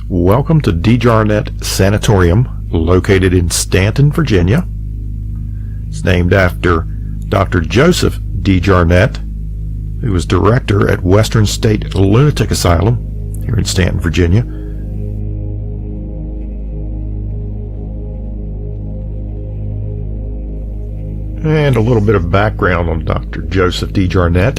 Welcome to DeJarnette Sanatorium, located in Staunton, Virginia. It's named after Dr. Joseph DeJarnette, who was director at Western State Lunatic Asylum here in Staunton, Virginia. And a little bit of background on Dr. Joseph DeJarnette.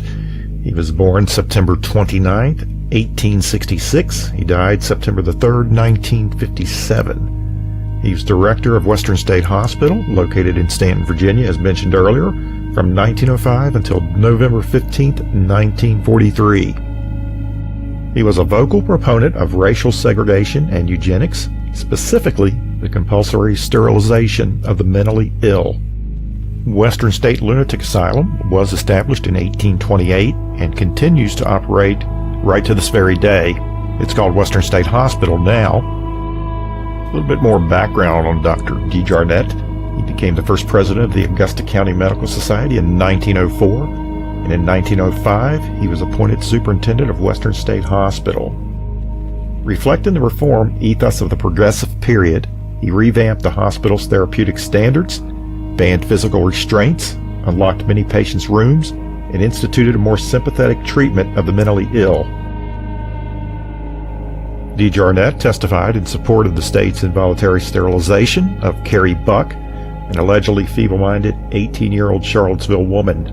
He was born September 29th, 1866. He died September the 3rd, 1957. He was director of Western State Hospital, located in Staunton, Virginia, as mentioned earlier, from 1905 until November 15th, 1943. He was a vocal proponent of racial segregation and eugenics, specifically the compulsory sterilization of the mentally ill. Western State Lunatic Asylum was established in 1828 and continues to operate right to this very day. It's called Western State Hospital now. A little bit more background on Dr. DeJarnette. He became the first president of the Augusta County Medical Society in 1904, and in 1905 he was appointed superintendent of Western State Hospital. Reflecting the reform ethos of the progressive period, he revamped the hospital's therapeutic standards, banned physical restraints, unlocked many patients' rooms, and instituted a more sympathetic treatment of the mentally ill. DeJarnette testified in support of the state's involuntary sterilization of Carrie Buck, an allegedly feeble-minded 18-year-old Charlottesville woman.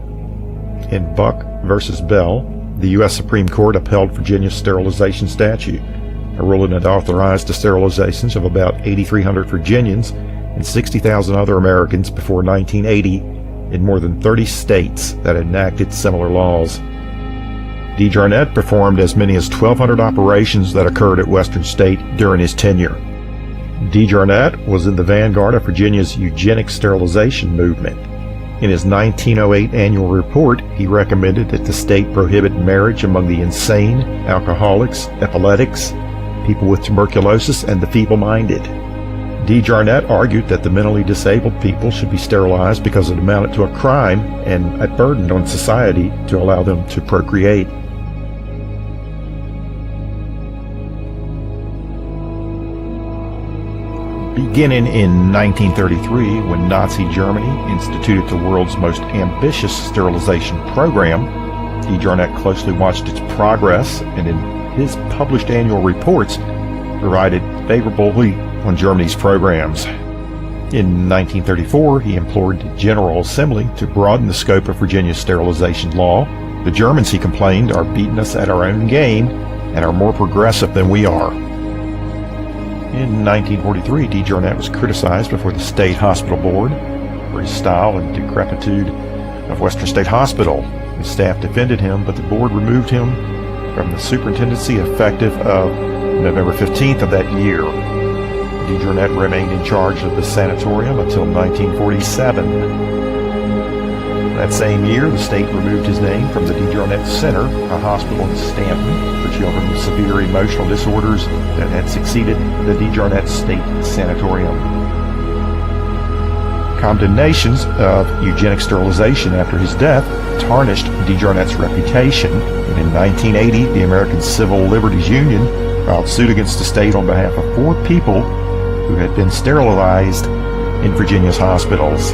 In Buck v. Bell, the U.S. Supreme Court upheld Virginia's sterilization statute, a ruling that authorized the sterilizations of about 8,300 Virginians and 60,000 other Americans before 1980 in more than 30 states that enacted similar laws. DeJarnette performed as many as 1,200 operations that occurred at Western State during his tenure. DeJarnette was in the vanguard of Virginia's eugenics sterilization movement. In his 1908 annual report, he recommended that the state prohibit marriage among the insane, alcoholics, epileptics, people with tuberculosis, and the feeble-minded. DeJarnette argued that the mentally disabled people should be sterilized because it amounted to a crime and a burden on society to allow them to procreate. Beginning in 1933, when Nazi Germany instituted the world's most ambitious sterilization program, DeJarnette closely watched its progress and in his published annual reports provided favorably on Germany's programs. In 1934, he implored the General Assembly to broaden the scope of Virginia's sterilization law. The Germans, he complained, are beating us at our own game and are more progressive than we are. In 1943, DeJarnette was criticized before the State Hospital Board for his style and decrepitude of Western State Hospital. His staff defended him, but the board removed him from the superintendency effective of November 15th of that year. DeJarnette remained in charge of the sanatorium until 1947. That same year, the state removed his name from the DeJarnette Center, a hospital in Staunton for children with severe emotional disorders that had succeeded the DeJarnette State Sanatorium. Condemnations of eugenic sterilization after his death tarnished DeJarnette's reputation, and in 1980, the American Civil Liberties Union filed suit against the state on behalf of 4 people who had been sterilized in Virginia's hospitals.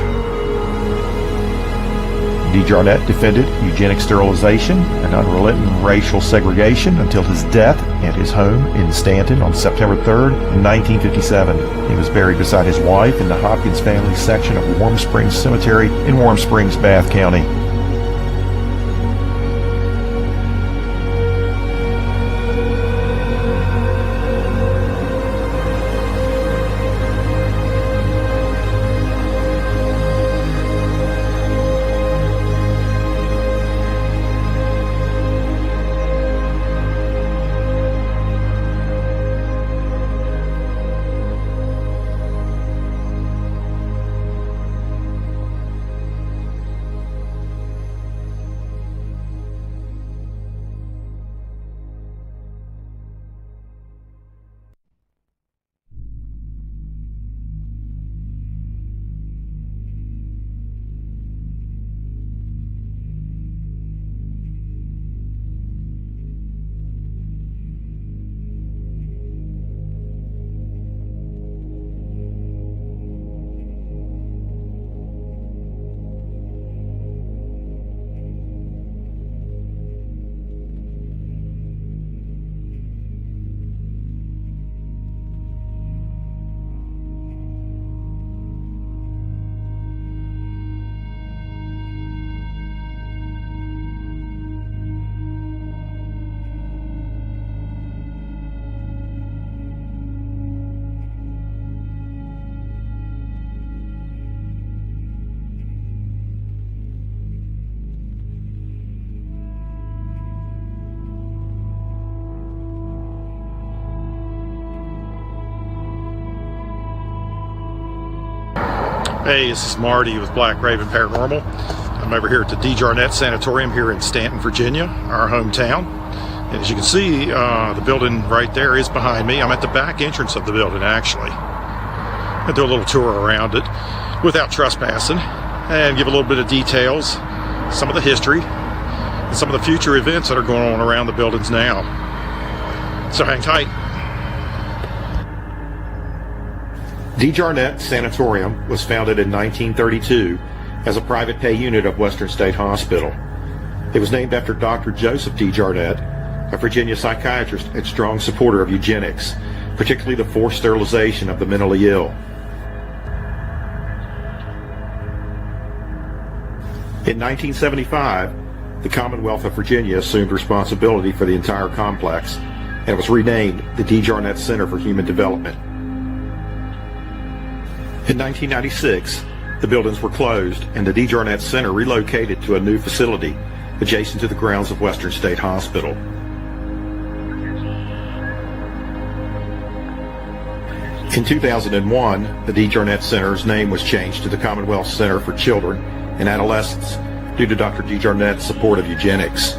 DeJarnette defended eugenic sterilization and unrelenting racial segregation until his death at his home in Staunton on September 3rd, 1957. He was buried beside his wife in the Hopkins family section of Warm Springs Cemetery in Warm Springs, Bath County. Hey, this is Marty with Black Raven Paranormal. I'm over here at the DeJarnette Sanatorium here in Staunton, Virginia, our hometown. And as you can see, the building right there is behind me. I'm at the back entrance of the building, actually. I'll do a little tour around it without trespassing and give a little bit of details, some of the history, and some of the future events that are going on around the buildings now. So hang tight. DeJarnette Sanatorium was founded in 1932 as a private pay unit of Western State Hospital. It was named after Dr. Joseph DeJarnette, a Virginia psychiatrist and strong supporter of eugenics, particularly the forced sterilization of the mentally ill. In 1975, the Commonwealth of Virginia assumed responsibility for the entire complex, and it was renamed the DeJarnette Center for Human Development. In 1996, the buildings were closed and the DeJarnette Center relocated to a new facility adjacent to the grounds of Western State Hospital. In 2001, the DeJarnette Center's name was changed to the Commonwealth Center for Children and Adolescents due to Dr. DeJarnette's support of eugenics.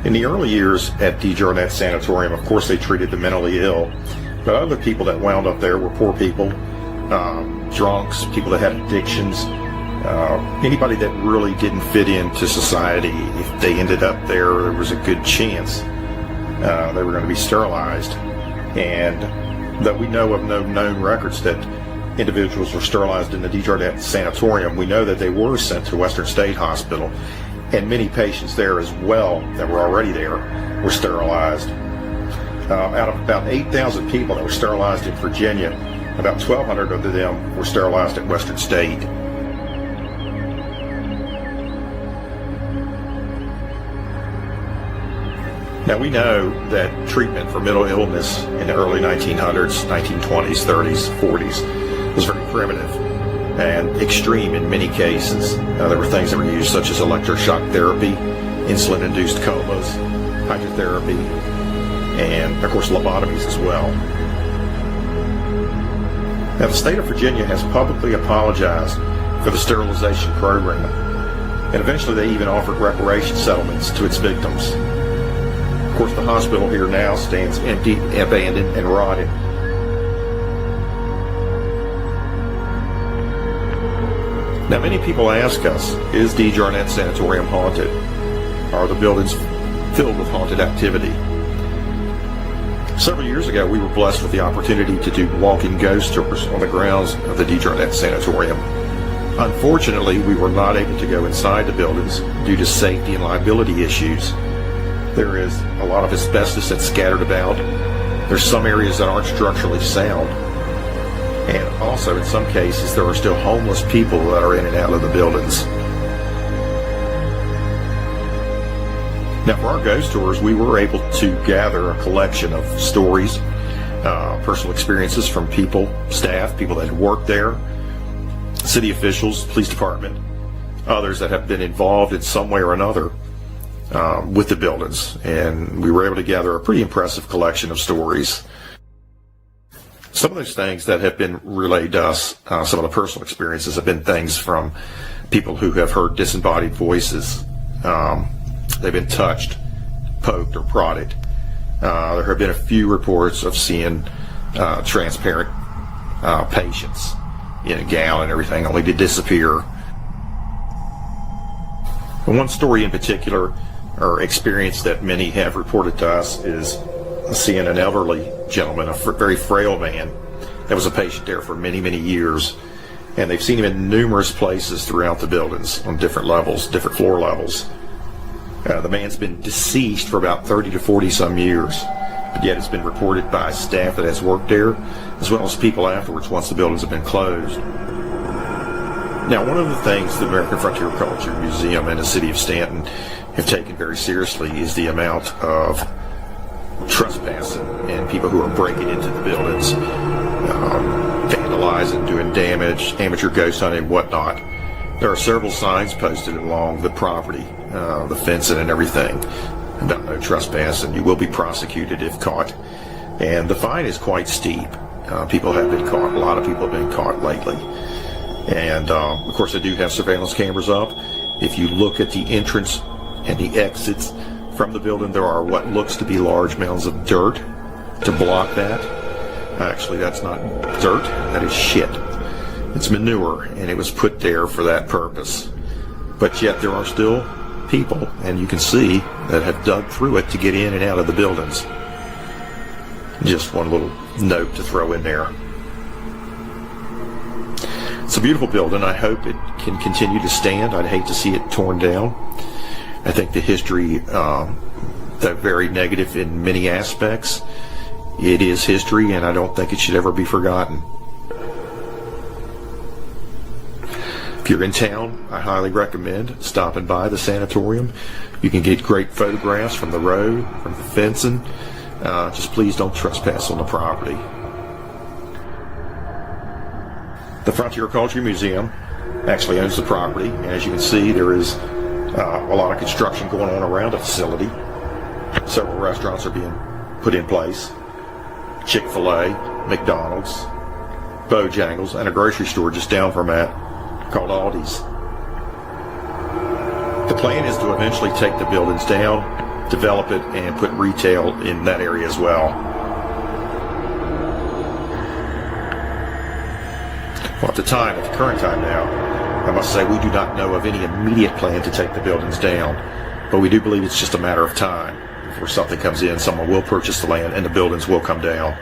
In the early years at DeJarnette Sanatorium, of course, they treated the mentally ill. But other people that wound up there were poor people, drunks, people that had addictions, anybody that really didn't fit into society. If they ended up there, there was a good chance they were going to be sterilized. And that we know of no known records that individuals were sterilized in the DeJarnette Sanatorium. We know that they were sent to Western State Hospital, and many patients there as well that were already there were sterilized. Out of about 8,000 people that were sterilized in Virginia, about 1,200 of them were sterilized at Western State. Now we know that treatment for mental illness in the early 1900s, 1920s, 30s, 40s was very primitive and extreme in many cases. There were things that were used such as electroshock therapy, insulin-induced comas, hydrotherapy, and of course lobotomies as well. Now the state of Virginia has publicly apologized for the sterilization program, and eventually they even offered reparation settlements to its victims. Of course, the hospital here now stands empty, abandoned, and rotted. Now many people ask us, is DeJarnette Sanatorium haunted? Are the buildings filled with haunted activity? Several years ago, we were blessed with the opportunity to do walking ghost tours on the grounds of the DeJarnette Sanatorium. Unfortunately, we were not able to go inside the buildings due to safety and liability issues. There is a lot of asbestos that's scattered about. There's some areas that aren't structurally sound. And also, in some cases, there are still homeless people that are in and out of the buildings. Now, for our ghost tours, we were able to gather a collection of stories, personal experiences from people, staff, people that had worked there, city officials, police department, others that have been involved in some way or another with the buildings. And we were able to gather a pretty impressive collection of stories. Some of those things that have been relayed to us, some of the personal experiences have been things from people who have heard disembodied voices. They've been touched, poked, or prodded. There have been a few reports of seeing transparent patients in a gown and everything, only to disappear. And one story in particular, or experience that many have reported to us, is seeing an elderly gentleman, a very frail man, that was a patient there for many, many years. And they've seen him in numerous places throughout the buildings on different levels, different floor levels. The man's been deceased for about 30 to 40 some years, but yet it's been reported by staff that has worked there, as well as people afterwards once the buildings have been closed. Now, one of the things the American Frontier Culture Museum and the city of Staunton have taken very seriously is the amount of trespassing and people who are breaking into the buildings, vandalizing, doing damage, amateur ghost hunting, and whatnot. There are several signs posted along the property, the fencing and everything, about no trespassing. You will be prosecuted if caught. And the fine is quite steep. People have been caught. A lot of people have been caught lately. And, of course, they do have surveillance cameras up. If you look at the entrance and the exits from the building, there are what looks to be large mounds of dirt to block that. Actually, that's not dirt. That is shit. It's manure, and it was put there for that purpose. But yet there are still people, and you can see, that have dug through it to get in and out of the buildings. Just one little note to throw in there. It's a beautiful building. I hope it can continue to stand. I'd hate to see it torn down. I think the history, they're very negative in many aspects. It is history, and I don't think it should ever be forgotten. If you're in town, I highly recommend stopping by the sanatorium. You can get great photographs from the road, from the fencing. Just please don't trespass on the property. The Frontier Culture Museum actually owns the property, and as you can see, there is a lot of construction going on around the facility. Several restaurants are being put in place. Chick-fil-A, McDonald's, Bojangles, and a grocery store just down from that called Aldi's. The plan is to eventually take the buildings down, develop it, and put retail in that area as well. Well, at the current time now, I must say we do not know of any immediate plan to take the buildings down, but we do believe it's just a matter of time. Before something comes in, someone will purchase the land and the buildings will come down.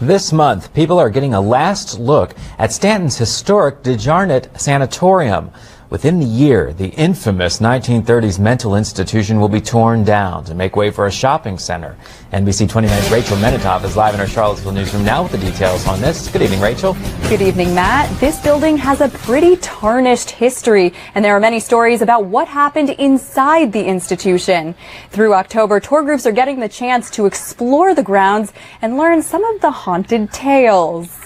This month, people are getting a last look at Staunton's historic DeJarnette Sanatorium. Within the year, the infamous 1930s mental institution will be torn down to make way for a shopping center. NBC 29's Rachel Menitoff is live in our Charlottesville newsroom now with the details on this. Good evening, Rachel. Good evening, Matt. This building has a pretty tarnished history, and there are many stories about what happened inside the institution. Through October, tour groups are getting the chance to explore the grounds and learn some of the haunted tales.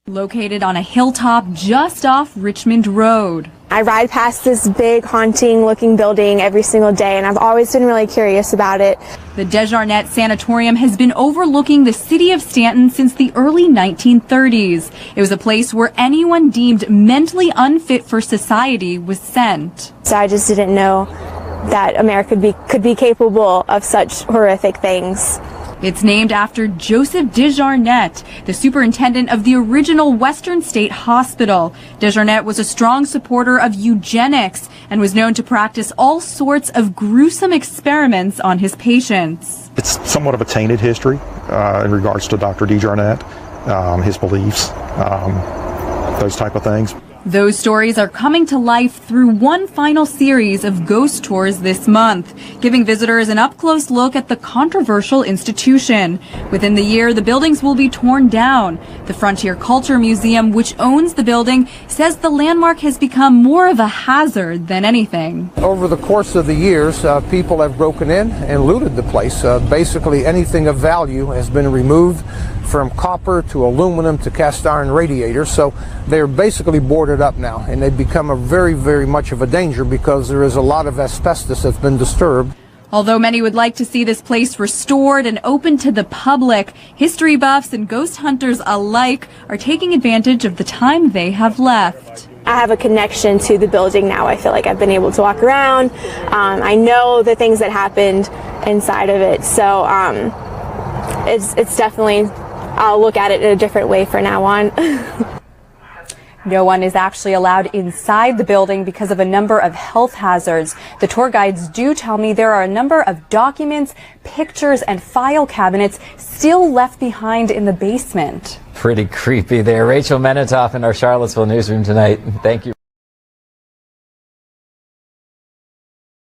Located on a hilltop just off Richmond Road. I ride past this big haunting looking building every single day, and I've always been really curious about it. The DeJarnette Sanatorium has been overlooking the city of Staunton since the early 1930s. It was a place where anyone deemed mentally unfit for society was sent. So I just didn't know that America could be capable of such horrific things. It's named after Joseph DeJarnette, the superintendent of the original Western State Hospital. DeJarnette was a strong supporter of eugenics and was known to practice all sorts of gruesome experiments on his patients. It's somewhat of a tainted history in regards to Dr. DeJarnette, his beliefs, those type of things. Those stories are coming to life through one final series of ghost tours this month, giving visitors an up-close look at the controversial institution. Within the year, the buildings will be torn down. The Frontier Culture Museum, which owns the building, says the landmark has become more of a hazard than anything. Over the course of the years, people have broken in and looted the place. Basically, anything of value has been removed, from copper to aluminum to cast iron radiators. So they're basically boarded up now, and they've become a very, very much of a danger because there is a lot of asbestos that's been disturbed. Although many would like to see this place restored and open to the public, history buffs and ghost hunters alike are taking advantage of the time they have left. I have a connection to the building now. I feel like I've been able to walk around. I know the things that happened inside of it. So it's definitely, I'll look at it in a different way from now on. No one is actually allowed inside the building because of a number of health hazards. The tour guides do tell me there are a number of documents, pictures, and file cabinets still left behind in the basement. Pretty creepy there. Rachel Menitoff in our Charlottesville newsroom tonight. Thank you.